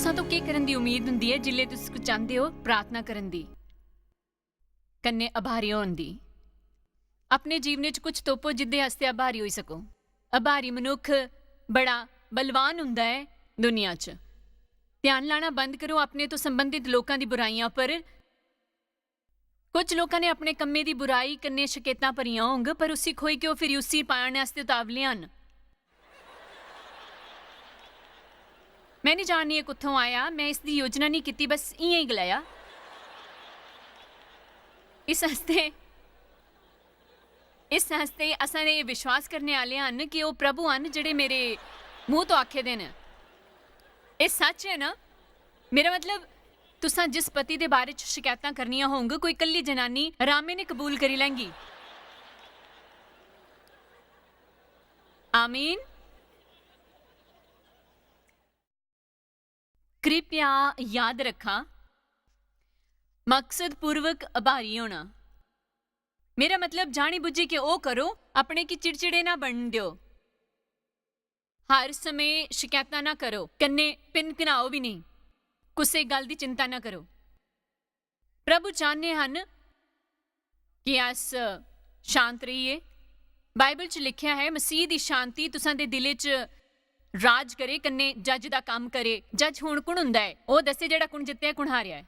तुसां तो की करन दी उम्मीद हुंदी है जिल्ले तुस कुछ चाहते हो प्रार्थना करन दी, कन्ने आभारी होण दी। अपने जीवन च कुछ तोपो जिद्दे आस्ते आभारी होई सको। आभारी मनुख बड़ा बलवान हुंदा है दुनिया च। ध्यान लाना बंद करो अपने तो संबंधित लोकां दी बुराइयां पर। कुछ लोकां ने अपने कम्मे दी बुराई कन्ने शकैतां भरियां होंग, पर उसी खोई के फिर उसी पाने आस्ते उतावले हन। मैं नहीं जाननी है कुत्थों आया, मैं इसकी योजना नहीं की, बस इं ही गलाया। इस हस्ते असां ने विश्वास करने आले हन कि वो प्रभु हन जिहड़े मेरे मूँह तो आखे दे न। ये सच है ना? मेरा मतलब तुसां जिस पति दे बारे च शिकायतां करनियां होंग, कोई कल्ली जनानी आरामे ने कबूल करी लैंगी। आमीन। कृपया याद रखा, मकसद पूर्वक आभारी होना। मेरा मतलब जानी बुझी के ओ करो, अपने की चिड़चिड़े ना बन दियो। हर समय शिकायतां ना करो, कन्ने पिनपिनाओ भी नहीं, कुसे गल दी चिंता ना करो। प्रभु चाहने हन कि अस शांत रहिए। बाइबल च लिखिया है मसीह दी शांति तुसां दे दिले च राज करे, कन्ने जज दा काम करे। जज हुण कुण हुंदा है? ओ दसे जेड़ा कुण जित्तिया कुण हारिया है।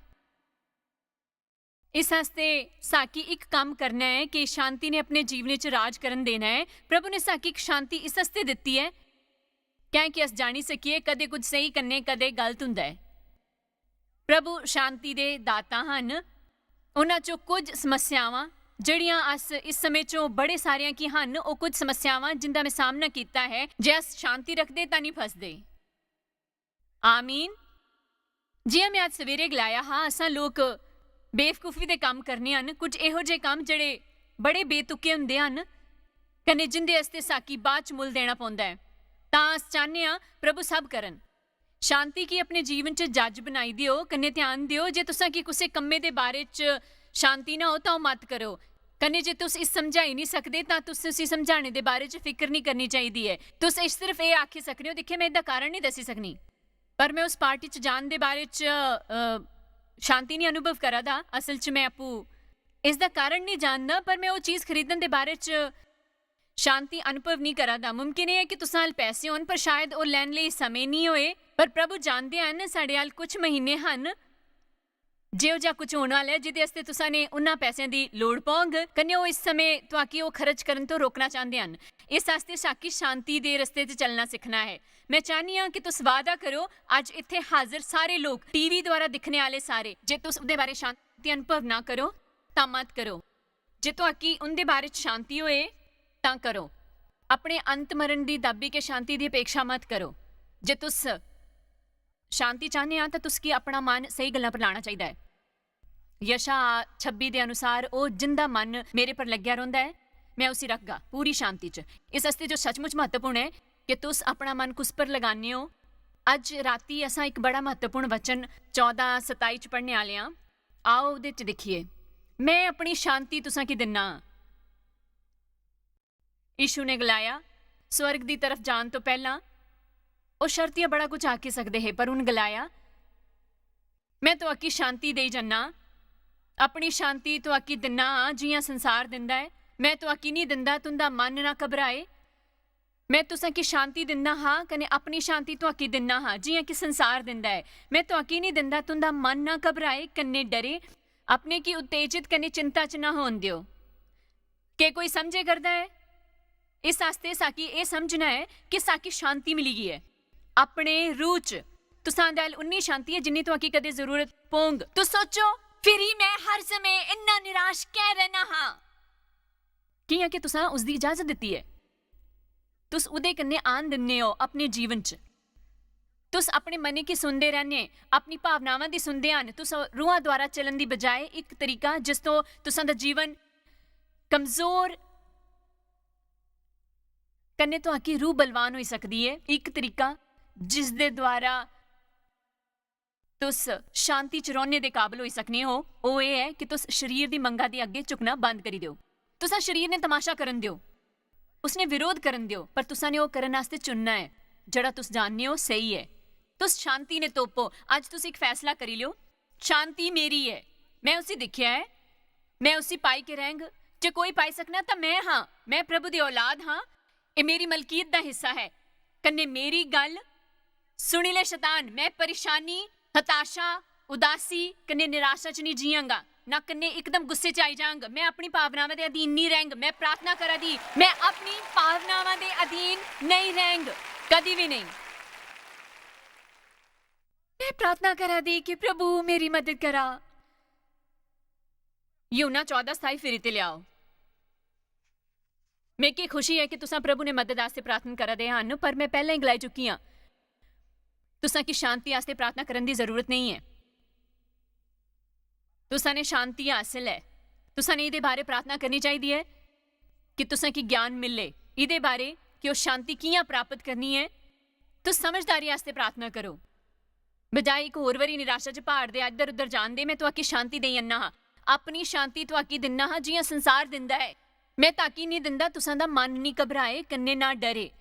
इस हस्ते साकी एक काम करना है कि शांति ने अपने जीवन च राज करन देना है। प्रभु ने साकी एक शांति इस हस्ते दित्ती है क्या कि अस जानी सकिए कदे कुछ सही करने कदे गलत हुंदा है। प्रभु शांति दे दाता हन। उन्हां चों कुछ समस्यावां ਜਿਹੜੀਆਂ अस इस समय चो बड़े सारियां की हन, ਉਹ कुछ समस्यावां जिंदा मैं सामना कीता है। जे अस शांति रखदे तां नहीं फसदे। आमीन। जियां मैं अज सवेरे गलाया हाँ, असां लोक बेवकूफी दे काम करने हन, कुछ इहो जे काम जेड़े बड़े बेतुके हुंदे हन, कन्ने जिंदे आस्ते साकी बाद च मुल देना पौंदा है। तां अस चाहने हां प्रभु सब करन। शांति की अपने जीवन च जज बनाई दियो, कन्ने ध्यान दियो जे तुसां की कुसे कम्मे दे बारे च शांति ना हो तो मत करो। कन्ने जे तुस इस समझाई नहीं सकते तां तुस इसी समझाने दे बारे च फिक्र नहीं करनी चाहिदी है। तुस इस सिर्फ ये आखी सकने हो दिखे मैं इसदा कारण नहीं दसी सकनी, पर मैं उस पार्टी च जान दे बारे च शांति नहीं अनुभव करा दा। असल च मैं आपू इसदा कारण नहीं जानदा, पर मैं वो चीज़ खरीदन दे बारे च शांति अनुभव नहीं करा दा। मुमकिन है कि तुसां अल पैसे होन पर शायद वो लैन लई समय नहीं होए, पर प्रभु जानदे हन साडे अल कुछ महीने हन जिहो जा कुछ होने वाला है जिहदे आस्ते तुसां ने उन्हां पैसिਆਂ ਦੀ लोड़ पौंग, कन्ने वो इस समय तुआकी वो खर्च करन तो रोकना चाहते हैं। इस आस्ते साकी शांति दे रस्ते ते चलना सीखना है। मैं चाहनी हाँ कि तुस वादा करो अज इत्थे हाजिर सारे लोग टीवी द्वारा दिखने वाले सारे, जे तुस उहदे बारे शांति अनुभव ना करो तां मत करो। जे तुआकी उहदे बारे च शांति होए तां करो। अपने अंत मरण दी दाबी के शांति दी अपेक्षा मत करो। जे तुस शांति चाहने आ तां तुसकी अपना मन सही गल्लां पर लाना चाहिए है। यशा 26 के अनुसार वो जिंदा मन मेरे पर लग्या रहिंदा है, मैं उसी रखगा पूरी शांति च। इस हस्ते जो सचमुच महत्वपूर्ण है कि तुस अपना मन कुस पर लगाने हो। अज राती असां एक बड़ा महत्वपूर्ण वचन 14:27 च पढ़ने वाले हाँ। आओ उहदे च देखिए, मैं अपनी शांति तुसां की दिना। यीशु ने गलाया स्वर्ग की तरफ जान तो पहला वो शर्तिया बड़ा कुछ आखी सकते है, पर उन गलाया मैं तो आकी शांति दे जन्ना। अपनी शांति तो आकी दिना जियां संसार दिंदा है। मैं तो आकी नहीं दिंदा तुंदा मन ना घबराए। मैं तुसां की शांति दिना हाँ, कने अपनी शांति तो आकी दिना हाँ जियां कि संसार दिंदा है। मैं तो आकी नहीं दिंदा तुंदा मन ना घबराए कन्ने डरे, अपने की उत्तेजित कने चिंता च ना होन दियो। के कोई समझे करदा है? इस आस्ते साकी ये समझना है कि साकी शांति मिली गई है अपने रूह च। तुसां दे अल उन्नी शांति है जिन्नी तो आकी कदे जरूरत पोंग। तो सोचो फिर ही मैं हर समय इन्ना निराश कह रहना हाँ कियां कि तुसां उसकी इजाजत दिती है। तुस उदे कन्ने आन दिन्ने हो अपने जीवन च। तुस अपने मने की सुनते रहने, अपनी भावनावां दी सुनते हन। तुस रूहां द्वारा चलन दी बजाय एक तरीका जिस तो तुसां दा जीवन कमजोर कन्ने तो आकी रूह बलवान हो सकदी है। एक तरीका जिस दे द्वारा तुस शांति च रौह्ने दे काबिल हो सकने हो, वो ये है कि तुस शरीर दी मंगा दे अगे झुकना बंद करी दिओ। तुसा शरीर ने तमाशा करन दिओ, उसने विरोध करन दिओ, पर तुसा ने वो करन वास्ते चुनना है जड़ा तुस जानने हो सही है। तुस शांति ने तोपो। अज तुस एक फैसला करी लो, शांति मेरी है, मैं उसी दिखिया है, मैं उसी पाई के रहंग। जे कोई पाई सकना तो मैं हाँ, मैं प्रभु दी औलाद हाँ, ये मेरी मलकीयत दा हिस्सा है। कन्ने मेरी गल सुनी ले शैतान, मैं परेशानी, हताशा, उदासी कन्ने निराशा च नहीं जियांगा, ना कन्ने एकदम गुस्से च आई जांग। मैं अपनी भावनावां दे अधीन नहीं रहंग। मैं प्रार्थना करा दी, मैं अपनी भावनावां दे अधीन नहीं रहंग, कदी भी नहीं। मैं प्रार्थना करा दी कि प्रभु मेरी मदद करा। यूहन्ना 14:27 फिर ते लियाओ। मैं की खुशी है कि तुसा प्रभु ने मदद आस्ते प्रार्थना करा दे हन, पर मैं पहले ही गलाई चुकी हाँ। तुसा की शांति आस्ते प्रार्थना करने की जरूरत नहीं है। तुसा ने शांति हासिल है। तुसा ने इहदे बारे प्रार्थना करनी चाहिए है कि तुसा की ज्ञान मिले इहदे बारे कि वो शांति कियां प्राप्त करनी है। तो समझदारी आस्ते प्रार्थना करो, बजाय एक होर वारी निराशा च पहाड़ दे इधर उधर जान दे। मैं तुआकी शांति देई अन्ना हाँ, अपनी शांति तुआकी दिन्ना हाँ जियां संसार दिंदा है। मैं ताकि नहीं दिंदा तुसां दा मन नहीं घबराए, कन्ने ना डरे।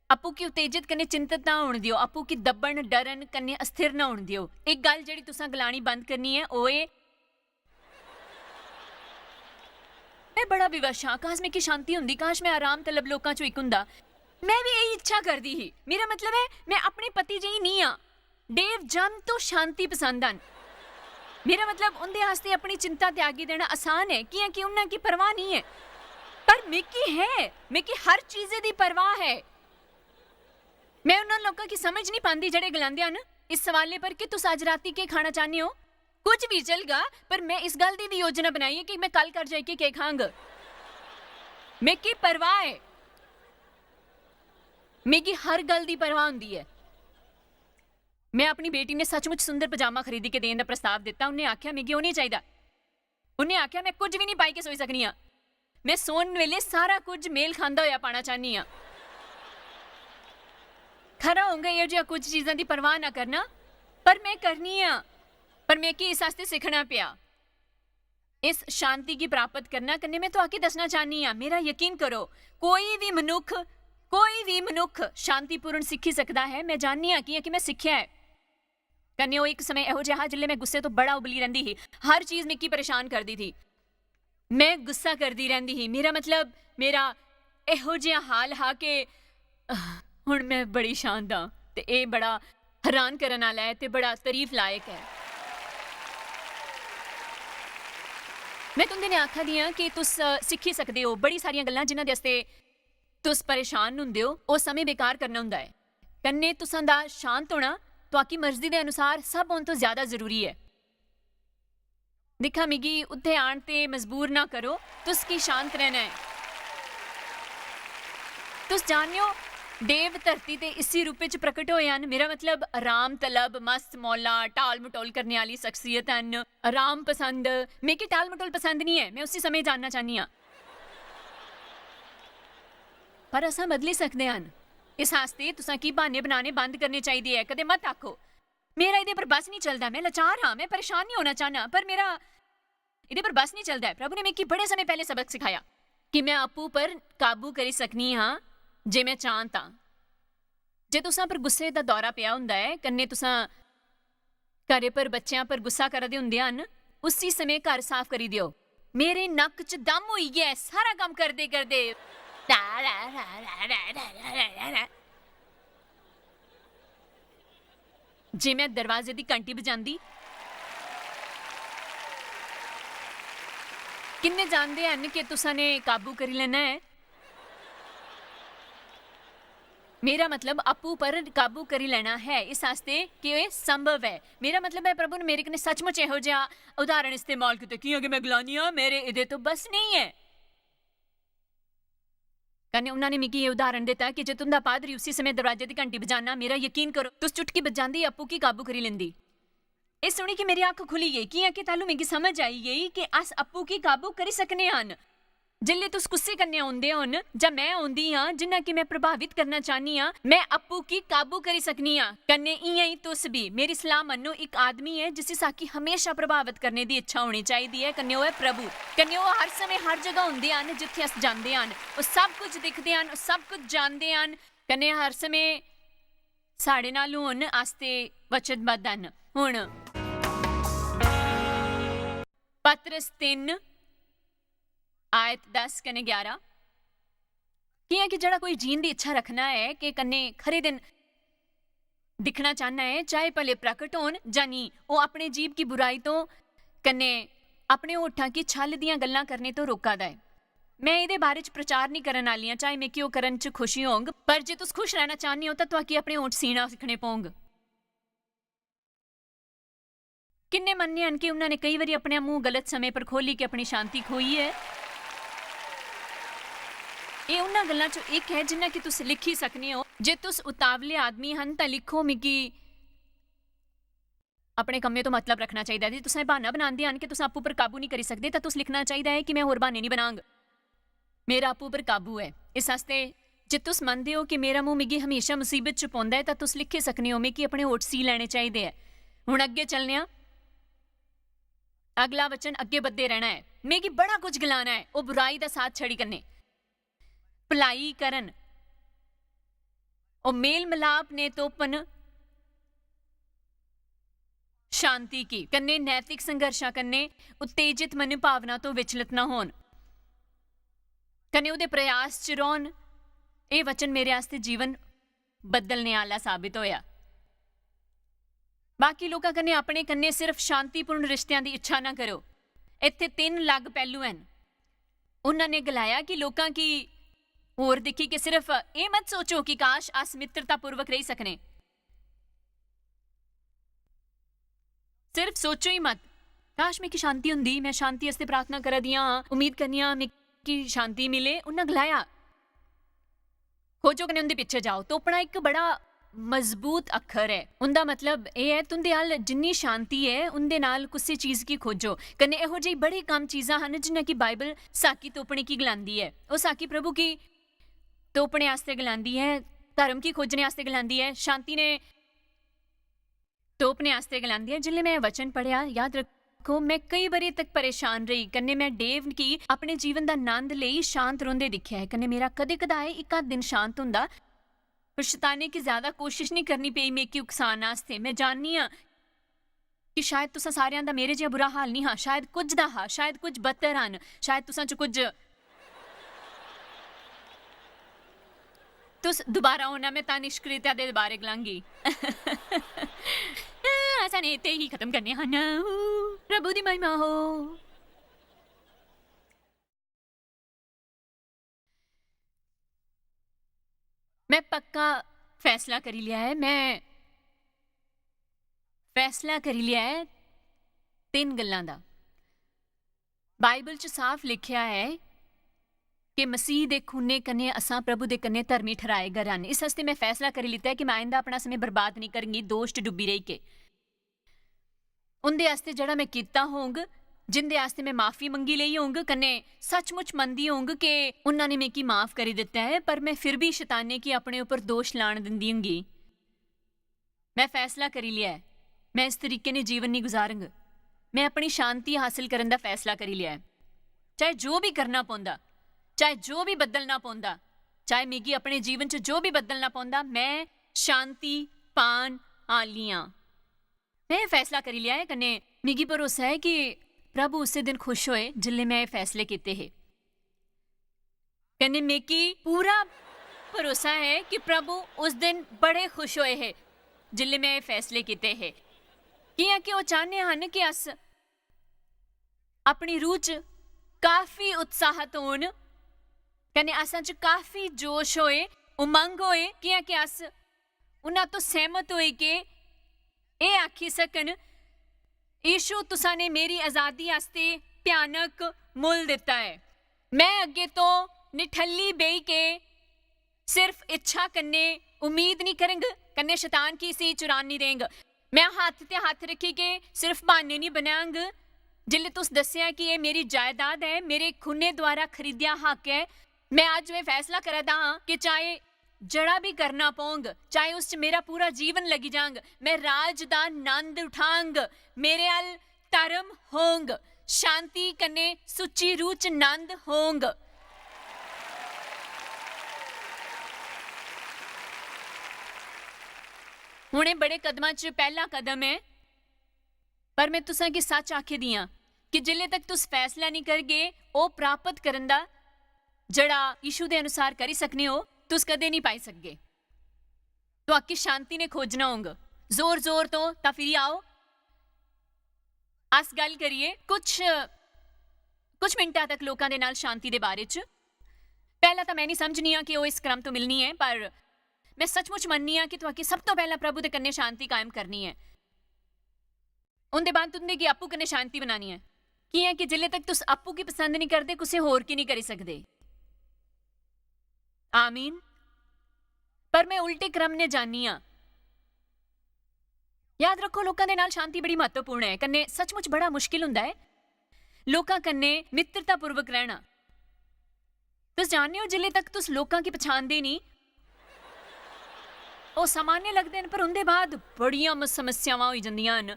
आपू की उत्तेजित कन्ने चिंतित ना होण दियो, आपू की दब्बण डरन कन्ने अस्थिर ना होण दियो। एक गल जिहड़ी तुसां गलाणी बंद करनी है ओए मैं बड़ा विवश हाँ, काश में की शांति हुंदी, काश मैं आराम तलब लोकां चों इक हुंदा। मैं भी यही इच्छा करदी ही। मेरा मतलब है मैं अपने पति जी नहीं हाँ। डेव जम तो शांति पसंद हन। मेरा मतलब उनके वास्ते अपनी चिंता त्यागी देना आसान है, कि उन्हां की परवाह नहीं है, पर मिकी है, मिकी हर चीज़ दी परवाह है। मैं उन्हां लोगों की समझ नहीं पाती जड़े गलांदे हन इस सवाले पर कि तुस अज राती के खाना चाहते हो। कुछ भी चलगा, पर मैं इस गल दी भी योजना बनाई है कि मैं कल कर जाके के खांग। मिकी परवाह है, मिकी हर गल दी परवाह हुंदी है। मैं अपनी बेटी ने सचमुच सुंदर पजामा खरीदी के देने का प्रस्ताव दिता। उन्हें आख्या मिगी वो नहीं चाहिए। उन्हें आख्या मैं कुछ भी नहीं पाई के सोई सकनी हाँ। मैं सोन वेले सारा कुछ मेल खांदा होया पाना चाहनी हाँ। खरा होगा ये जो कुछ चीज़ों की परवाह ना करना, पर मैं करनी हाँ। पर मैं कि इस आस्ते सीखना पिया, इस शांति की प्राप्त करना करने में तो आके दसना चाहनी हाँ। मेरा यकीन करो, कोई भी मनुख शांतिपूर्ण सीखी सकता है। मैं जाननी हाँ कि मैं सीखिया है। कन्ने वो एक समय एहो जिहा जिले मैं गुस्से तो बड़ा उबली रहंदी ही, हर चीज़ मिकी परेशान करदी थी, मैं गुस्सा करदी रहंदी ही। मेरा मतलब मेरा एहो जिहा हाल हा के हुण मैं बड़ी शांत हाँ, ते ये बड़ा हैरान करन वाला है ते बड़ा तारीफ लायक है। मैं तुंदे ने आखा दी हाँ कि तुस सीखी सकदे हो बड़ी सारियां गल्लां जिन्हां दे आस्ते तुस परेशान हुंदे हो। वो समय बेकार करना हुंदा है। कन्ने तुसां दा शांत होना तुआकी मर्जी के अनुसार सब होने तो ज्यादा जरूरी है। दिखा मिगी उत्थे आण ते मजबूर ना करो, तुस की शांत रहना है। तुस जानियो देव धरती ते इसी रूप च प्रकट होए हन। मेरा मतलब आराम तलब, मस्त मौला, टाल मटोल करने वाली शख्सियत हन, आराम पसंद। मिगी टाल मटोल पसंद नहीं है, मैं उसी समय जानना चाहनी हाँ। पर असां बदली सकते हैं। इस वास्ते तुसां की बहाने बनाने बंद करने चाहिए है। कदे मत आखो मेरा इहदे पर बस नहीं चलता, मैं लाचार हाँ, मैं परेशान नहीं होना चाहना, पर मेरा इहदे पर बस नहीं चलता है। प्रभु ने मिगी बड़े समय पहले सबक सिखाया कि मैं आपू पर काबू करी सकनी हाँ जे मैं चाहां तां। जे तुसां पर गुस्से दा दौरा पिया हुंदा है, कन्ने तुसां घरे पर बच्चों पर गुस्सा करदे हुंदे हन, उसी समय घर साफ करी दियो। मेरे नक च दम होई गया है सारा काम करदे करदे। जे मैं दरवाजे की घंटी बजांदी, किन्ने जानते हैं कि तुसा ने काबू करी लेना है। मेरा मतलब आपू पर काबू करी लेना है इस वास्ते कि ये संभव है। मेरा मतलब है प्रभु ने मेरे कने सचमुच इहो जिहा उदाहरण इस्तेमाल किया कि मैं गलानी हाँ मेरे इहदे तो बस नहीं है। कन्ने उन्होंने मिगी ये उदाहरण दिता कि जे तुंदा पादरी उसी समय दरवाजे की घंटी बजाना, मेरा यकीन करो तुस चुटकी बजांदी आपू की काबू करी लेंदी। इस सुनी कि मेरी अख खुली गई कि तालू मिगी समझ आई गई कि अस आपू की काबू करी सकने हन। जिल्ले तुस गुस्से करने आउंदे होन जां मैं आउंदी हाँ जिन्ना कि मैं प्रभावित करना चाहनी हाँ, मैं आपू की काबू करी सकनी हाँ। कन्ने इयां ही तुस भी मेरी सलाह मन्नो, एक आदमी है जिसकी साकी हमेशा प्रभावित करने की इच्छा होनी चाहिए है। कन्ने वो है प्रभु। कन्ने वो हर समय हर जगह होंदे हन जिथे अस जांदे हन, वो सब कुछ दिखदे हन, सब कुछ जानदे हन। कन्ने हर समय साढ़े नाल होण आस्ते वचनबद्ध हन। हुण पतरस 3 आयत 10 कने 11 कियां कि जड़ा कोई जीन दी इच्छा रखना है कि कन्ने खरे दिन दिखना चाहना है, चाहे भले प्रकट होन जां नी, वो अपने जीव की बुराई तो कन्ने अपने होठां की छल दियां गल्लां करने तो रोका दा है। मैं इहदे बारे च प्रचार नहीं करन आली आं, चाहे मिकी ओह करन च खुशी होंग, पर जे तुस खुश रहना चाहने हो तां तुहाकी अपने होठ सीना सिक्खने पौंग। किन्ने मन्ने हन कि उन्हां ने कई वारी अपने मूँह गलत समय पर खोली के अपनी शांति खोई है। ਇਹ ਉਹਨਾਂ ਗੱਲਾਂ ਚੋਂ ਇੱਕ ਹੈ ਜਿੰਨਾ ਕਿ ਤੁਸੀਂ ਲਿਖ ਹੀ ਸਕਨੇ ਹੋ। ਜੇ ਤੁਸੀਂ ਉਤਾਵਲੇ ਆਦਮੀ ਹਨ ਤਾਂ ਲਿਖੋ ਮਿਕੀ ਆਪਣੇ ਕੰਮੇ ਤੋਂ ਮਤਲਬ ਰੱਖਣਾ ਚਾਹੀਦਾ। ਜੇ ਤੁਸੀਂ ਬਹਾਨਾ ਬਣਾਉਂਦੇ ਹਨ ਕਿ ਤੁਸੀਂ ਆਪੂ ਪਰ ਕਾਬੂ ਨਹੀਂ ਕਰੀ ਸਕਦੇ ਤਾਂ ਤੁਸੀਂ ਲਿਖਣਾ ਚਾਹੀਦਾ ਹੈ ਕਿ ਮੈਂ ਹੋਰ ਬਹਾਨੇ ਨਹੀਂ ਬਣਾਂਗ, ਮੇਰਾ ਆਪੂ ਪਰ ਕਾਬੂ ਹੈ। ਇਸ ਵਾਸਤੇ ਜੇ ਤੁਸੀਂ ਮੰਨਦੇ ਹੋ ਕਿ ਮੇਰਾ ਮੂੰਹ ਮਿਗੀ ਹਮੇਸ਼ਾ ਮੁਸੀਬਤ ਚ ਪਾਉਂਦਾ ਹੈ ਤਾਂ ਤੁਸੀਂ ਲਿਖੇ ਸਕਨੇ ਹੋ ਮਿਕੀ ਆਪਣੇ ਹੋਠ ਸੀ ਲੈਣੇ ਚਾਹੀਦੇ ਹੈ। ਹੁਣ ਅੱਗੇ ਚੱਲਨੇ ਆ। ਅਗਲਾ ਵਚਨ ਅੱਗੇ ਵੱਧਦੇ ਰਹਿਣਾ ਹੈ। ਮਿਕੀ ਬੜਾ ਕੁਝ ਗਲਾਣਾ ਹੈ, ਉਹ ਬੁਰਾਈ ਦਾ ਸਾਥ ਛੜੀ ਕਰਨੇ, भलाई करन, और मेल मिलाप ने तोपन, शांति की कन्ने नैतिक संघर्षा कन्ने उत्तेजित मन भावना तो विचलित न होन, कन्ने उहदे प्रयास च रौन। ये वचन मेरे आस्ते जीवन बदलने आला साबित होया। बाकी लोकां कन्ने अपने कन्ने सिर्फ शांतिपूर्ण रिश्तियां दी इच्छा ना करो। इत्थे 3 लग पहलू हैं। उन्होंने गलाया कि लोकां की और दिखी कि सिर्फ ये मत सोचो कि काश अस मित्रता पूर्वक रही सकने, सिर्फ सोचो ही मत काश मेरी शांति हुंदी, मैं शांति वास्ते प्रार्थना करा दियां, उम्मीद करनी मेरी शांति मिले। उन्हें गलाया खोजो कने उनके पीछे जाओ। तो अपना एक बड़ा मजबूत अखर है, उनका मतलब यह है तुंदे हाल जिन्नी शांति है उनके नाल किसी चीज़ की खोजो। कने इहो जी बड़ी कम चीज़ां हैं जिन्हें कि बाइबल साकी तोपने की गलांदी है। वो साकी प्रभु की तोपने आस्ते गलांदी है, धर्म की खोजने आस्ते गलांदी है, शांति ने तोपने आस्ते गलांदी है। जिसले मैं वचन पढ़िया याद रखो मैं कई बारी तक परेशान रही, कन्ने मैं डेव की अपने जीवन का आनंद लई शांत रोंदे दिखिया है। कन्ने मेरा कदे कदाए एक आध दिन शांत हुंदा, पर शैताने की ज्यादा कोशिश नहीं करनी पई मेरी उकसान आस्ते। मैं जाननी हाँ कि शायद तुसां सारियां दा मेरे जिहा बुरा हाल नहीं हाँ, शायद कुछ दा हा, शायद कुछ बदतर हन, शायद तुसां च कुछ तुस दोबारा होना मैं ता निष्क्रियता दे बारे गलांगी। ऐसा नहीं ते ही खत्म करने हन, प्रभु दी महिमा हो। मैं पक्का फैसला करी लिया है, मैं फैसला करी लिया है 3 गल्लां दा। बाइबल च साफ लिखिया है कि मसीह दे खूने कन्ने असां प्रभु दे कन्ने धर्मी ठहराए गए हन। इस वास्ते मैं फैसला करी लिता है कि मैं आइंदा अपना समय बर्बाद नहीं करूंगी दोष च डुब्बी रही के। उनदे आस्ते जड़ा मैं कीता होंग, जिंदे आस्ते मैं माफ़ी मंगी लई होंग, कन्ने सचमुच मनदी होंग कि उन्होंने मेकी माफ़ करी दिता है, पर मैं फिर भी शैताने की अपने ऊपर दोष लाण दिंदी होंगी। मैं फैसला करी लिया है, मैं इस तरीके ने जीवन नहीं गुजारूंग। मैं अपनी शांति हासिल करने का फैसला करी लिया है, चाहे जो भी करना पौंदा, चाहे जो भी बदलना पौंदा, चाहे मिगी अपने जीवन च जो भी बदलना पौंदा, मैं शांति पान आली हां। मैं फैसला करी लिया है, कन्ने मिगी भरोसा है कि प्रभु उसे दिन खुश होए जिल्ले मैं फैसले किते है। कन्ने मिगी पूरा भरोसा है कि प्रभु उस दिन बड़े खुश होए है जिल्ले मैं फैसले किते है। कियां कि वो चाहने हन कि अस अपनी रूह च काफी उत्साहत होन, कन्ने असां च काफी जोश होए, उमंग होए, कियां कि अस उन्हां तो सहमत होए कि ये आखी सकन यीशु तुसा ने मेरी आज़ादी आस्ते भयानक मुल दिता है। मैं अगे तो निठल्ली बेई के सिर्फ इच्छा कन्ने उम्मीद नहीं करेंग, कन्ने शैतान की सी चुरान नहीं देंग। मैं हाथ ते हाथ रखी के सिर्फ बहाने नहीं बनांग। जिल्ले तुस दस्सिया कि ये मेरी जायदाद है, मेरे खूने द्वारा खरीदिया हक है, मैं आज में फैसला करा दा कि चाहे जड़ा भी करना पौंग, चाहे उस मेरा पूरा जीवन लगी जांग, मैं राज दा आनंद उठांग, मेरे अल धर्म होंग, शांति कन्ने सुची रूह च आनंद होंग। ਹੁਣ ਇਹ ਬੜੇ ਕਦਮਾਂ 'ਚ ਪਹਿਲਾ ਕਦਮ ਹੈ, ਪਰ ਮੈਂ ਤੁਸਾਂ ਕੀ ਸੱਚ ਆਖਦੀ ਹਾਂ ਕਿ ਜਿਲੇ ਤੱਕ ਤੁਸ ਫੈਸਲਾ ਨਹੀਂ ਕਰਗੇ ਉਹ ਪ੍ਰਾਪਤ ਕਰਨ ਦਾ ਜਿਹੜਾ ਯीशु ਦੇ ਅਨੁਸਾਰ ਕਰੀ ਸਕਨੇ ਹੋ, ਤੁਸ ਕਦੇ ਨਹੀਂ ਪਾਈ ਸਕਗੇ। ਤੁਹਾਡੀ ਸ਼ਾਂਤੀ ਨੇ ਖੋਜਣਾ ਹੋਗਾ ਜ਼ੋਰ ਜ਼ੋਰ ਤੋਂ। ਤਾਂ ਫਿਰ ਆਓ ਅਸ ਗੱਲ ਕਰੀਏ ਕੁਝ ਮਿੰਟਾਂ ਤੱਕ ਲੋਕਾਂ ਦੇ ਨਾਲ ਸ਼ਾਂਤੀ ਦੇ ਬਾਰੇ 'ਚ। ਪਹਿਲਾਂ ਤਾਂ ਮੈਂ ਨਹੀਂ ਸਮਝਣੀ ਆ ਕਿ ਉਹ ਇਸ ਕ੍ਰਮ ਤੋਂ ਮਿਲਣੀ ਹੈ, ਪਰ ਮੈਂ ਸੱਚਮੁੱਚ ਮੰਨਨੀ ਆ ਕਿ ਤੁਹਾਡੀ ਸਭ ਤੋਂ ਪਹਿਲਾਂ ਪ੍ਰਭੂ ਦੇ ਕੰਨੇ ਸ਼ਾਂਤੀ ਕਾਇਮ ਕਰਨੀ ਹੈ। ਉਹਦੇ ਬਾਅਦ ਤੁੰਦੇ ਕੀ ਆਪੂ ਕੰਨੇ ਸ਼ਾਂਤੀ ਬਣਾਣੀ ਹੈ। ਕੀ ਹੈ ਕਿ ਜਿਲੇ ਤੱਕ ਤੁਸ ਆਪੂ ਕੀ ਪਸੰਦ ਨਹੀਂ ਕਰਦੇ, ਕਿਸੇ ਹੋਰ ਕੀ ਨਹੀਂ ਕਰੀ ਸਕਦੇ। ਆਮੀਨ। ਪਰ ਮੈਂ ਉਲਟੇ ਕ੍ਰਮ ਨੇ ਜਾਣੀ ਆ। ਯਾਦ ਰੱਖੋ, ਲੋਕਾਂ ਦੇ ਨਾਲ ਸ਼ਾਂਤੀ ਬੜੀ ਮਹੱਤਵਪੂਰਨ ਹੈ। ਕੰਨੇ ਸੱਚਮੁੱਚ ਬੜਾ ਮੁਸ਼ਕਿਲ ਹੁੰਦਾ ਹੈ ਲੋਕਾਂ ਕੰਨੇ ਮਿੱਤਰਤਾਪੂਰਵਕ ਰਹਿਣਾ। ਤੁਸ ਜਾਣਦੇ ਹੋ, ਜਿਲੇ ਤੱਕ ਤੁਸ ਲੋਕਾਂ ਕੀ ਪਛਾਣਦੇ ਨਹੀਂ, ਉਹ ਸਾਮਾन्य ਲੱਗਦੇ ਹਨ, ਪਰ ਉਹਦੇ ਬਾਅਦ ਬੜੀਆਂ ਸਮੱਸਿਆਵਾਂ ਹੋਈ ਜਾਂਦੀਆਂ ਹਨ।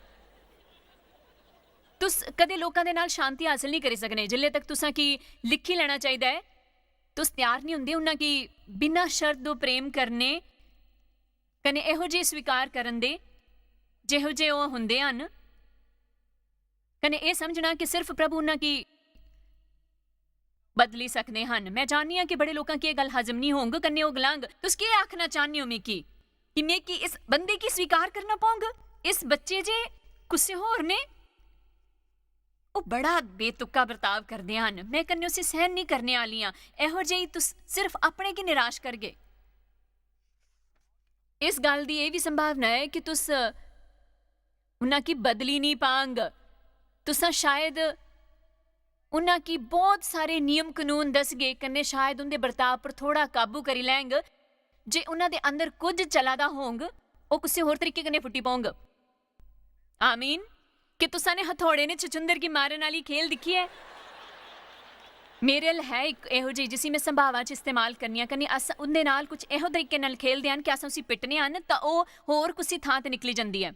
ਤੁਸ ਕਦੇ ਲੋਕਾਂ ਦੇ ਨਾਲ ਸ਼ਾਂਤੀ ਹਾਸਲ ਨਹੀਂ ਕਰੀ ਸਕਨੇ ਜਿਲੇ ਤੱਕ ਤੁਸਾਂ ਕੀ ਲਿਖੀ ਲੈਣਾ ਚਾਹੀਦਾ ਹੈ। ਤੁਸ ਤਿਆਰ ਨਹੀਂ ਹੁੰਦੇ ਉਹਨਾਂ ਕੀ ਬਿਨਾਂ ਸ਼ਰਤ ਤੋਂ ਪ੍ਰੇਮ ਕਰਨੇ, ਕਨੇ ਇਹੋ ਜਿਹੇ ਸਵੀਕਾਰ ਕਰਨ ਦੇ ਜਿਹੋ ਜਿਹੇ ਉਹ ਹੁੰਦੇ ਹਨ। ਕਨੇ ਇਹ ਸਮਝਣਾ ਕਿ ਸਿਰਫ ਪ੍ਰਭੂ ਉਹਨਾਂ ਕੀ ਬਦਲੀ ਸਕਦੇ ਹਨ। ਮੈਂ ਜਾਣਨੀ ਹਾਂ ਕਿ ਬੜੇ ਲੋਕਾਂ ਕੀ ਇਹ ਗੱਲ ਹਜ਼ਮ ਨਹੀਂ ਹੋਊਗਾ। ਕੰਨੇ ਉਹ ਗਲੰਗ ਤੁਸ ਕੀ ਆਖਣਾ ਚਾਹੁੰਦੇ ਹੋ ਮੇਕੀ ਕਿ ਮੇਕੀ ਇਸ ਬੰਦੇ ਕੀ ਸਵੀਕਾਰ ਕਰਨਾ ਪਾਉਂਗਾ। ਇਸ ਬੱਚੇ ਜੇ ਕਿਸੇ ਹੋਰ ਨੇ ਉਹ ਬੜਾ ਬੇਤੁਕਾ ਵਰਤਾਵ ਕਰਦੇ ਹਨ। ਮੈਂ ਕੰਨੇ ਉਸੇ ਸਹਿਨ ਨਹੀਂ ਕਰਨੇ ਵਾਲੀਆਂ। ਇਹੋ ਜਿਹੀ ਤੁਸ ਸਿਰਫ ਆਪਣੇ ਕੀ ਨਿਰਾਸ਼ ਕਰ ਗਏ। ਇਸ ਗੱਲ ਦੀ ਇਹ ਵੀ ਸੰਭਾਵਨਾ ਹੈ ਕਿ ਤੁਸ ਉਹਨਾਂ ਕੀ ਬਦਲੀ ਨਹੀਂ ਪਾਂਗ। ਤੁਸਾਂ ਸ਼ਾਇਦ ਉਹਨਾਂ ਕੀ ਬਹੁਤ ਸਾਰੇ ਨਿਯਮ ਕਾਨੂੰਨ ਦੱਸ ਗਏ, ਕੰਨੇ ਸ਼ਾਇਦ ਉਹਦੇ ਵਰਤਾਵ ਪਰ ਥੋੜਾ ਕਾਬੂ ਕਰੀ ਲੈਂਗ। ਜੇ ਉਹਨਾਂ ਦੇ ਅੰਦਰ ਕੁਝ ਚਲਾਦਾ ਹੋਂਗ, ਉਹ ਕਿਸੇ ਹੋਰ ਤਰੀਕੇ ਕਨੇ ਫੁੱਟੀ ਪਾਉਂਗ। ਆਮੀਨ। ਕਿ ਤੁਸਾਂ ਨੇ ਹਥੌੜੇ ਨੇ ਚਚੁੰਦਰ ਕੀ ਮਾਰਨ ਵਾਲੀ ਖੇਲ ਦਿਖੀ ਹੈ। ਮੇਰੇ ਲਈ ਹੈ ਇੱਕ ਇਹੋ ਜਿਹੀ ਜਿਸੀ ਮੈਂ ਸੰਭਾਵਾਂ 'ਚ ਇਸਤੇਮਾਲ ਕਰਨੀਆਂ ਕੰਨੀ ਅਸਾਂ ਉਹਦੇ ਨਾਲ ਕੁਝ ਇਹੋ ਤਰੀਕੇ ਨਾਲ ਖੇਲਦੇ ਹਨ ਕਿ ਅਸਾਂ ਉਸੇ ਪਿੱਟਨੇ ਹਨ ਤਾਂ ਉਹ ਹੋਰ ਕਿਸੇ ਥਾਂ ਤੇ ਨਿਕਲੀ ਜਾਂਦੀ ਹੈ।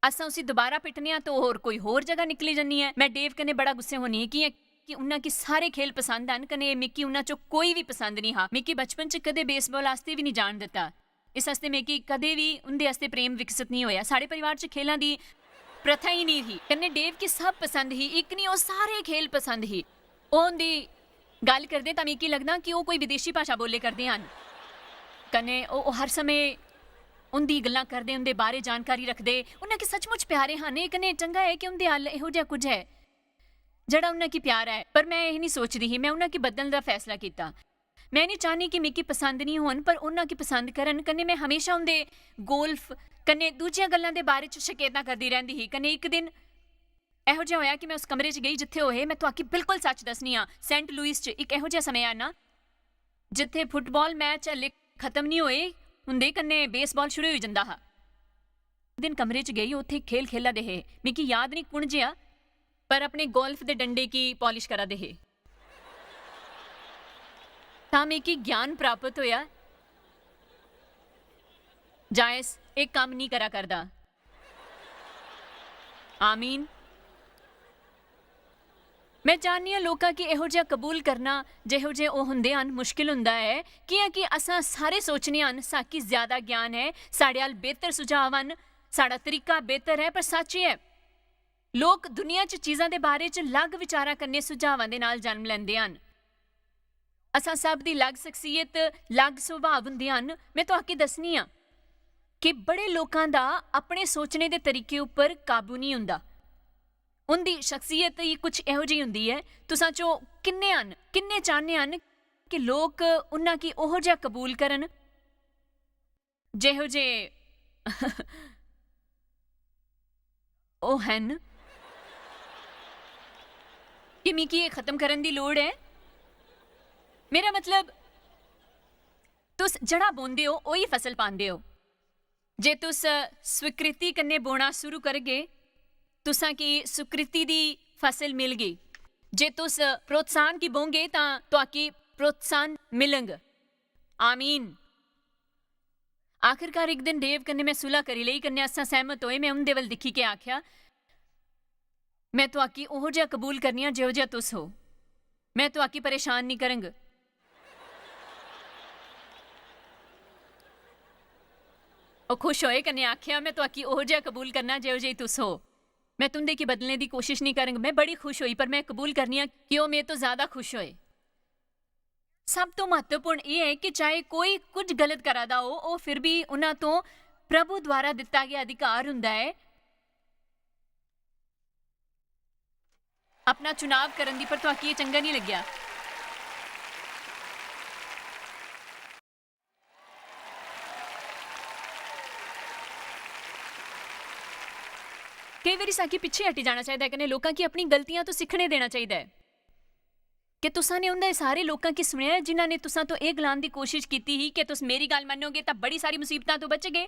ਅਸਾਂ ਉਸੇ ਦੁਬਾਰਾ ਪਿੱਟਨੇ ਆ ਤਾਂ ਉਹ ਹੋਰ ਕੋਈ ਹੋਰ ਜਗ੍ਹਾ ਨਿਕਲੀ ਜਾਂਦੀ ਹੈ। ਮੈਂ ਡੇਵ ਕਨੇ ਬੜਾ ਗੁੱਸੇ ਹੋਣੀ ਹੈ ਕਿ ਉਹਨਾਂ ਕੀ ਸਾਰੇ ਖੇਲ ਪਸੰਦ ਹਨ, ਕਨੇ ਮਿੱਕੀ ਉਹਨਾਂ 'ਚੋਂ ਕੋਈ ਵੀ ਪਸੰਦ ਨਹੀਂ ਹਾਂ। ਮਿੱਕੀ ਬਚਪਨ 'ਚ ਕਦੇ ਬੇਸਬਾਲ ਵਾਸਤੇ ਵੀ ਨਹੀਂ ਜਾਣ ਦਿੱਤਾ। ਇਸ ਵਾਸਤੇ ਮਿੱਕੀ ਕਦੇ ਵੀ ਉਹਦੇ ਵਾਸਤੇ ਪ੍ਰੇਮ ਵਿਕਸਿਤ ਨਹੀਂ ਹੋਇਆ। ਸਾਡੇ ਪਰਿਵਾਰ 'ਚ ਖੇਲਾਂ ਦੀ ਪ੍ਰਥਾ ਹੀ ਨਹੀਂ ਸੀ। ਕੰਨੇ ਡੇਵ ਕੀ ਸਭ ਪਸੰਦ ਹੀ, ਇੱਕ ਨਹੀਂ ਉਹ ਸਾਰੇ ਖੇਲ ਪਸੰਦ ਹੀ। ਉਹਦੀ ਗੱਲ ਕਰਦੇ ਤਾਂ ਮਿੱਕੀ ਲੱਗਦਾ ਕਿ ਉਹ ਕੋਈ ਵਿਦੇਸ਼ੀ ਭਾਸ਼ਾ ਬੋਲੇ ਕਰਦੇ ਹਨ। ਕੰਨੇ ਉਹ ਹਰ ਸਮੇਂ ਉਹਦੀ ਗੱਲਾਂ ਕਰਦੇ, ਉਹਦੇ ਬਾਰੇ ਜਾਣਕਾਰੀ ਰੱਖਦੇ। ਉਹਨਾਂ ਕੀ ਸੱਚਮੁੱਚ ਪਿਆਰੇ ਹਨ। ਇਹ ਕੰਨੇ ਚੰਗਾ ਹੈ ਕਿ ਉਹਦੇ ਹੱਲ ਇਹੋ ਜਿਹਾ ਕੁਝ ਹੈ ਜਿਹੜਾ ਉਹਨਾਂ ਕੀ ਪਿਆਰ ਹੈ। ਪਰ ਮੈਂ ਇਹ ਨਹੀਂ ਸੋਚਦੀ ਸੀ। ਮੈਂ ਉਹਨਾਂ ਕੀ ਬਦਲਣ ਦਾ ਫੈਸਲਾ ਕੀਤਾ। ਮੈਂ ਨਹੀਂ ਚਾਹਨੀ ਕਿ ਮਿੱਕੀ ਪਸੰਦ ਨਹੀਂ ਹੋਣ, ਪਰ ਉਹਨਾਂ ਕੀ ਪਸੰਦ ਕਰਨ। ਕੰਨੇ ਮੈਂ ਹਮੇਸ਼ਾ ਉਹਦੇ ਗੋਲਫ ਕੰਨੇ ਦੂਜੀਆਂ ਗੱਲਾਂ ਦੇ ਬਾਰੇ 'ਚ ਸ਼ਿਕਾਇਤਾਂ ਕਰਦੀ ਰਹਿੰਦੀ ਸੀ। ਕੰਨੇ ਇੱਕ ਦਿਨ ਇਹੋ ਜਿਹਾ ਹੋਇਆ ਕਿ ਮੈਂ ਉਸ ਕਮਰੇ 'ਚ ਗਈ ਜਿੱਥੇ ਹੋਏ। ਮੈਂ ਤੁਹਾਡੀ ਬਿਲਕੁਲ ਸੱਚ ਦੱਸਣੀ ਆ, ਸੈਂਟ ਲੂਇਸ 'ਚ ਇੱਕ ਇਹੋ ਜਿਹਾ ਸਮੇਂ ਆ ਨਾ ਜਿੱਥੇ ਫੁੱਟਬਾਲ ਮੈਚ ਹਲੇ ਖਤਮ ਨਹੀਂ ਹੋਏ ਹੁੰਦੇ, ਕੰਨੇ ਬੇਸਬਾਲ ਸ਼ੁਰੂ ਹੋ ਜਾਂਦਾ ਹਾਂ। ਦਿਨ ਕਮਰੇ 'ਚ ਗਈ, ਉੱਥੇ ਖੇਲ ਖੇਲਾ ਦੇ ਮਿੱਕੀ ਯਾਦ ਨਹੀਂ ਕੁਣ ਜਿਹਾ, ਪਰ ਆਪਣੇ ਗੋਲਫ ਦੇ ਡੰਡੇ ਕੀ ਪਾਲਿਸ਼ ਕਰਾ ਦੇ ਤਾਂ ਮਿੱਕੀ ਗਿਆਨ ਪ੍ਰਾਪਤ ਹੋਇਆ। ਜਾਇਜ਼ ਇਹ ਕੰਮ ਨਹੀਂ ਕਰਾ ਕਰਦਾ। ਆਮੀਨ। ਮੈਂ ਜਾਣਨੀ ਹਾਂ ਲੋਕਾਂ ਕਿ ਇਹੋ ਜਿਹਾ ਕਬੂਲ ਕਰਨਾ ਜਿਹੋ ਜਿਹੇ ਉਹ ਹੁੰਦੇ ਹਨ ਮੁਸ਼ਕਿਲ ਹੁੰਦਾ ਹੈ। ਕਿ ਅਸਾਂ ਸਾਰੇ ਸੋਚਨੇ ਹਨ ਸਾਕੀ ਜ਼ਿਆਦਾ ਗਿਆਨ ਹੈ, ਸਾਡੇ ਵੱਲ ਬਿਹਤਰ ਸੁਝਾਅ ਹਨ, ਸਾਡਾ ਤਰੀਕਾ ਬਿਹਤਰ ਹੈ। ਪਰ ਸੱਚ ਇਹ ਹੈ ਲੋਕ ਦੁਨੀਆ 'ਚ ਚੀਜ਼ਾਂ ਦੇ ਬਾਰੇ 'ਚ ਲੱਗ ਵਿਚਾਰਾਂ ਕਰਨੇ ਸੁਝਾਵਾਂ ਦੇ ਨਾਲ ਜਨਮ ਲੈਂਦੇ ਹਨ। ਅਸਾਂ ਸਭ ਦੀ ਲੱਗ ਸ਼ਖਸੀਅਤ, ਲੱਗ ਸੁਭਾਅ ਹੁੰਦੇ ਹਨ। ਮੈਂ ਤੁਹਾਨੂੰ ਦੱਸਣੀ ਆ ਕਿ ਬੜੇ ਲੋਕਾਂ ਦਾ ਆਪਣੇ ਸੋਚਣੇ ਦੇ ਤਰੀਕੇ ਉੱਪਰ ਕਾਬੂ ਨਹੀਂ ਹੁੰਦਾ। ਉਹਦੀ ਸ਼ਖਸੀਅਤ ਹੀ ਕੁਝ ਇਹੋ ਜਿਹੀ ਹੁੰਦੀ ਹੈ। ਤੁਸਾਂ 'ਚੋਂ ਕਿੰਨੇ ਚਾਹੁੰਦੇ ਹਨ ਕਿ ਲੋਕ ਉਹਨਾਂ ਕੀ ਉਹੋ ਜਿਹਾ ਕਬੂਲ ਕਰਨ ਜਿਹੋ ਜਿਹੇ ਉਹ ਹਨ। ਕਿ ਮਿੱਕੀ ਇਹ ਖਤਮ ਕਰਨ ਦੀ ਲੋੜ ਹੈ। ਮੇਰਾ ਮਤਲਬ ਤੁਸ ਜੜਾ ਬੋਂਦੇ ਹੋ ਉਹੀ ਫਸਲ ਪਾਉਂਦੇ ਹੋ। ਜੇ ਤੁਸ ਸਵੀਕ੍ਰਿਤੀ ਕੰਨੇ ਬੋਣਾ ਸ਼ੁਰੂ ਕਰਗੇ ਤੁਸਾਂ ਕੀ ਸੁਕ੍ਰਿਤੀ ਦੀ ਫਸਲ ਮਿਲ ਗਈ। ਜੇ ਤੁਸ ਪ੍ਰੋਤਸਾਹਨ ਕੀ ਬੋਂਗੇ ਤਾਂ ਤੁਹਾਡੀ ਪ੍ਰੋਤਸਾਹਨ ਮਿਲੰਗ। ਆਮੀਨ। ਆਖਿਰਕਾਰ ਇੱਕ ਦਿਨ ਦੇਵ ਕੰਨੇ ਮੈਂ ਸੁਲਾ ਕਰੀ ਲਈ, ਕੰਨੇ ਅਸਾਂ ਸਹਿਮਤ ਹੋਏ। ਮੈਂ ਉਹਦੇ ਵੱਲ ਦਿਖੀ ਕੇ ਆਖਿਆ ਮੈਂ ਤੁਹਾਡੀ ਉਹੋ ਜਿਹਾ ਕਬੂਲ ਕਰਨੀ ਆ ਜਿਹੋ ਜਿਹਾ ਤੁਸ ਹੋ। ਮੈਂ ਤੁਹਾਡੀ ਪਰੇਸ਼ਾਨ ਨਹੀਂ ਕਰਾਂਗਾ। ਉਹ ਖੁਸ਼ ਹੋਏ ਕਨੇ ਆਖਿਆ ਮੈਂ ਤੁਹਾਡੀ ਉਹ ਜਿਹਾ ਕਬੂਲ ਕਰਨਾ ਜਿਹੋ ਜਿਹੀ ਤੁਸ ਹੋ। मैं तुंदे की बदलने की कोशिश नहीं करूंगी। मैं बड़ी खुश हुई पर मैं कबूल करनी है कि वह मेरे तो ज्यादा खुश होए। सब तो महत्वपूर्ण यह है कि चाहे कोई कुछ गलत करादा हो वो फिर भी उन्हां तो प्रभु द्वारा दिता गया अधिकार हुंदा है अपना चुनाव करन दी। पर तुहानू ये चंगा नहीं लग्या। कई बार साकी पिछे हटी जाना चाहिए कने लोगों की अपनी गलतियां तो सीखने देना चाहिए कि तुसा ने उन्हें सारे लोगों की सुनिया जिन्होंने ने तुसा तो यह गलाने की कोशिश की ही कि तुस मेरी गल मनोगे तो बड़ी सारी मुसीबतों तो बच गए।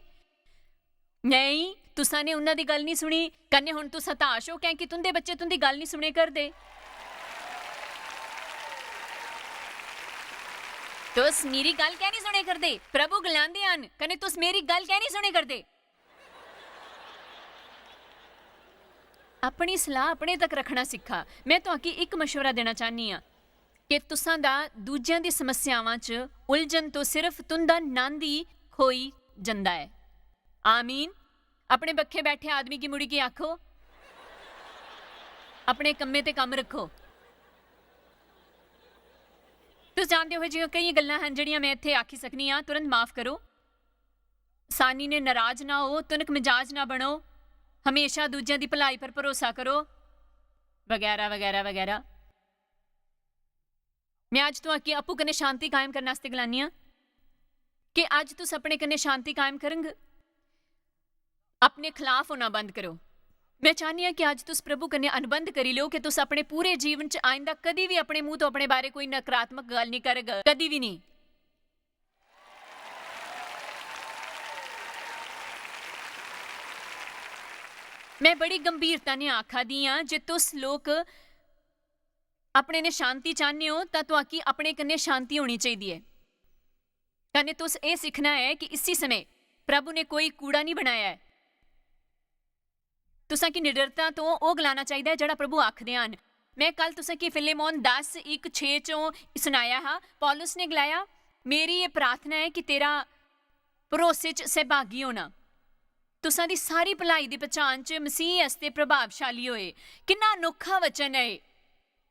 नहीं, तुसा ने उन्होंने गल नहीं सुनी कने हुण तुस हताश हो क्योंकि तुंदे बच्चे तुंदी गल नहीं सुने करदे। तुस मेरी गल क्या नहीं सुने करदे? प्रभु गलांदे हन कने तुस मेरी गल क्या नहीं सुने करदे? अपनी सलाह अपने तक रखना सीखा। मैं तुहानू एक मशवरा देना चाहनी हाँ कि तुसां दा दूजियां दी समस्यावां च उलझन तो सिर्फ तुंदा नंद ही खोई जंदा है। आमीन। अपने बखे बैठे आदमी की मुड़ी की आखो अपने कम्मे ते कम रखो। तुस जानते हो जिवें कई गल्लां हैं जिहड़ियां मैं इत्थे आखी सकनी हाँ। तुरंत माफ करो। सानी ने नाराज ना हो, तुनक मिजाज ना बनो, हमेशा दूजियां दी भलाई पर भरोसा करो, वगैरह वगैरह वगैरह। मैं अज तो आके आपू कन्ने शांति कायम करने वास्ते गलानी हाँ कि अज तुस अपने कन्ने शांति कायम करंगे, अपने खिलाफ होना बंद करो। मैं चाहनी हाँ कि अज तुस प्रभु कन्ने अनुबंध करी लो कि तुस अपने पूरे जीवन च आइंदा कदी भी अपने मुंह तो अपने बारे कोई नकारात्मक गल नहीं करगे, कदी भी नहीं। मैं बड़ी गंभीरता ने आखा दी हाँ जे तुस लोग अपने ने शांति चाहते हो तो तुहाकी अपने कन्ने शांति होनी चाहिए है। कने तुस ये सीखना है कि इसी समय प्रभु ने कोई कूड़ा नहीं बनाया है। तुसा की निडरता तो वो गलाना चाहिए जड़ा प्रभु आखदे हन। मैं कल तुसा की फिलेमोन 10:1-6 चों सुनाया हा। पौलुस ने गलाया मेरी ये प्रार्थना है कि तेरा भरोसे च सहभागी होना तुसा दी सारी भलाई दी पहचान च मसीह हस्ते प्रभावशाली होए। किन्ना अनोखा वचन है।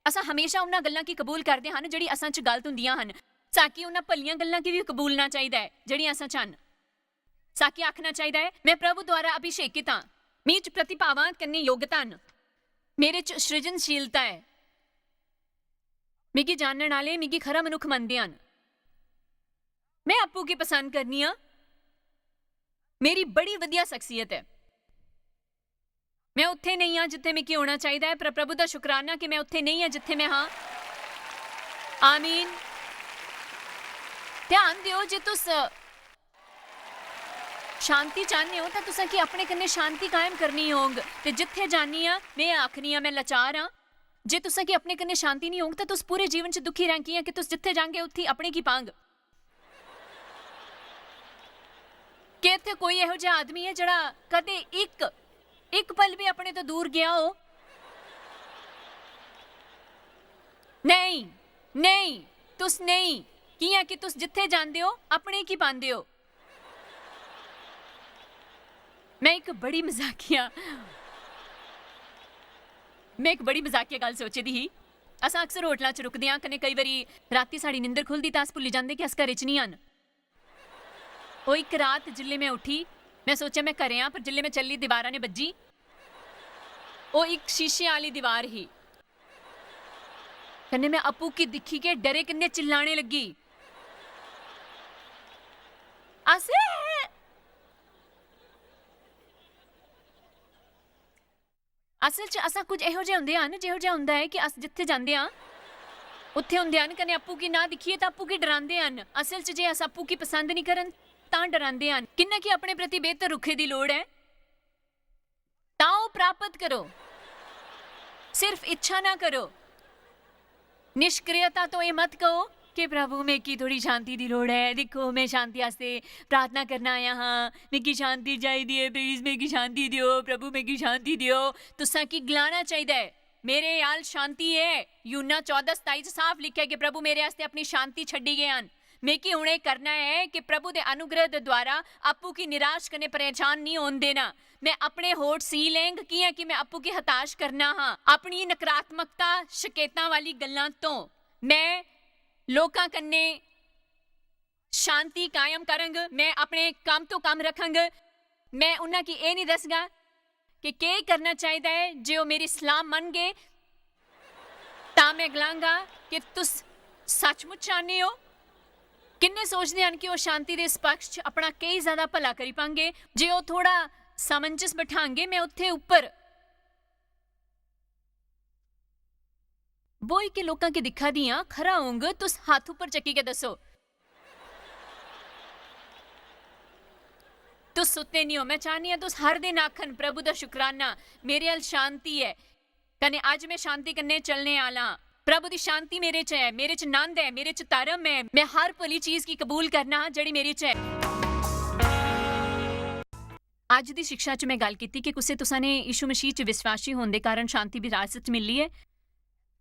असा हमेशा उन्हां गल्लां की कबूल करदे हन जिहड़ी असां च गलत हुंदियां हन। साकी उन्हां भलियां गल्लां की भी कबूलना चाहिए है जिहड़ियां असां चन। साकी आखना चाहिए है मैं प्रभु द्वारा अभिषेकित हाँ, मीं च प्रतिभावां कन्ने योग्यता न, मेरे च सृजनशीलता है, मिगी जानने वाले मिगी खरा मनुख मनदे हन, मैं आपू की पसंद करनी हाँ, मेरी बड़ी वधिया शख्सियत है। मैं उत्थे नहीं हाँ जिथे मैं होना चाहिए है, पर प्रभु का शुकराना कि मैं उत्थे नहीं हाँ जिथे मैं हाँ। आमीन। ध्यान दियो जे तुस शांति चाहते हो तो तुसा की अपने कन्ने शांति कायम करनी होग। ते जिथे जानी हाँ मैं आखनी हाँ मैं लाचार हाँ। जे तुसा की अपने कन्ने शांति नहीं होग तो तुस पूरे जीवन च दुखी रह कि तुस जिथे जाओगे उत्थे अपने की पांग। कि इत्थे कोई इहो जिहा आदमी है जड़ा कदे एक पल भी अपने तो दूर गया हो? नहीं नहीं, तुस नहीं किया कि तुस जिथे जांदे हो अपने की पांदे हो। मैं एक बड़ी मजाकिया गल सोची दी ही। असां अक्सर होटलों च रुकदे हां कने कई बारी राती साड़ी निंदर खुलदी तां अस भुल्ली जांदे कि अस घरे च नहीं हन। वो एक रात जिले मैं उठी मैं सोचा मैं घरे हाँ, पर जिले मैं चली दीवारा ने बज्जी। वो एक शीशे वाली दीवार ही कन्ने मैं अपू की दिखी के डरे किन्ने चिल्लाने लगी। असल च असा कुछ इहो जिहे हुंदे हन जिहो जिहा हुंदा है कि अस जिथे जांदे हां उत्थे हुंदे हन कने अपू की ना दिखिए तो अपू की डरांदे हन। असल च जे अस अपू की पसंद नहीं करन तां डरांदे हन। किन्ना की अपने प्रति बेहतर रुखे दी लोड़ है तां प्राप्त करो, सिर्फ इच्छा ना करो। निष्क्रियता तो ये मत कहो कि प्रभु में की थोड़ी शांति दी लोड़ है, देखो मैं शांति वास्ते प्रार्थना करना आया हाँ, मिगी शांति चाहिए, प्लीज मेगी शांति दियो, प्रभु मेगी शांति दियो। तुसा की गलाना चाहिए मेरे याल शांति है। यूना 14:27 साफ लिखा है कि प्रभु मेरे वास्ते अपनी शांति छड्डी गए हैं। मैं कि उन्हें करना है कि प्रभु के अनुग्रह के द्वारा आपू की निराश करने परेशान नहीं होने देना। मैं अपने होठ सी लेंग की है कि मैं आपू की हताश करना हाँ अपनी नकारात्मकता शिकायतां वाली गल्लां तो मैं लोकां कन्ने शांति कायम करांग। मैं अपने काम तो काम रखांग। मैं उन्हां की ये नहीं दसगा कि क्या करना चाहिए है। जे वो मेरी सलाह मन गए ਤਾਂ मैं गलांगा कि तुस सचमुच चाहते हो। किन्ने सोचते हैं कि वो शांति के इस पक्ष च अपना कई ज्यादा भला करी पाएंगे जे वो थोड़ा सामंजस बिठाएंगे। मैं उत्थे उपर बोई के लोगों के दिखा दियां खरा होंग। तुस हाथ ऊपर चक्की के दसो तुस सुते नहीं हो। मैं चाहनी हूं तुस हर दिन आखन प्रभु का शुकराना मेरे अल शांति है कने अज मैं शांति कन्ने चलने आला। प्रभु की शांति मेरे च है, मेरे च नंद है, मेरे च धर्म है। मैं हर भली चीज की कबूल करना जड़ी मेरे च है। अज की शिक्षा च मैं गल की कि कुसे तुसा ने यीशु मसीह च विश्वासी होने के कारण शांति विरासत मिली है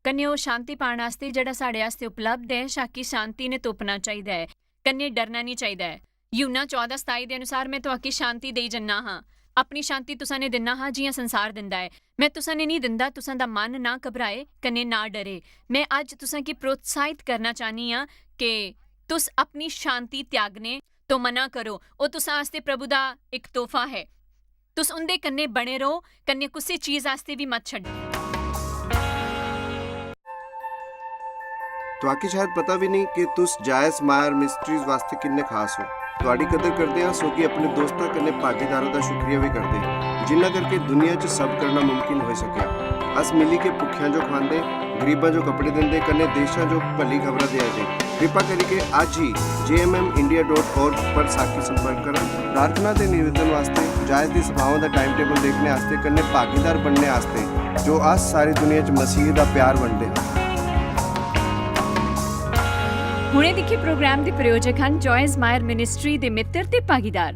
कन्ने वो शांति पाने वास्ते जड़ा साढ़े वास्ते उपलब्ध है। शाकी शांति ने तोपना चाहिए है कन्ने डरना नहीं चाहिए। यूना 14:27 के अनुसार मैं तो आकी शांति दे जन्ना हाँ अपनी शांति तुसा ने दिना हाँ जियां संसार दिंदा है। मैं तुसा ने नहीं दिंदा। तुसा दा मन ना घबराए कन्ने ना डरे। मैं अज तुसा की प्रोत्साहित करना चाहनी हाँ कि तुस अपनी शांति त्यागने तो मना करो। वो तुसा वास्ते प्रभु दा एक तोहफा है। तुस उनदे कन्ने बने रहो कन्ने किसी चीज वास्ते भी मत छड्डो। तुहाकी शायद पता भी नहीं कि तुस जायस मायर मिस्ट्रीज वास्ते किन्ने खास हो। तुहाडी कदर करते हैं सो कि अपने दोस्तों कन्ने भागीदारों का शुक्रिया भी करते जिन्ना करके दुनिया च सब करना मुमकिन हो सकिया। अस मिली के भुखियां जो खांदे गरीबां जो कपड़े देंदे कन्ने देशां जो भली खबरां दे दे। कृपा करके आज ही jmmindia.org पर साखी संपर्क करें। प्रार्थना के निवेदन वास्ते जायज की सभाओं का टाइम टेबल देखने वास्ते कन्ने भागीदार बनने वास्ते जो आज सारी दुनिया च मसीह का प्यार वंडदे हैं। हुणे दिखे प्रोग्राम के प्रायोजक हैं जॉयस मायर मिनिस्ट्री के मित्र ते भागीदार।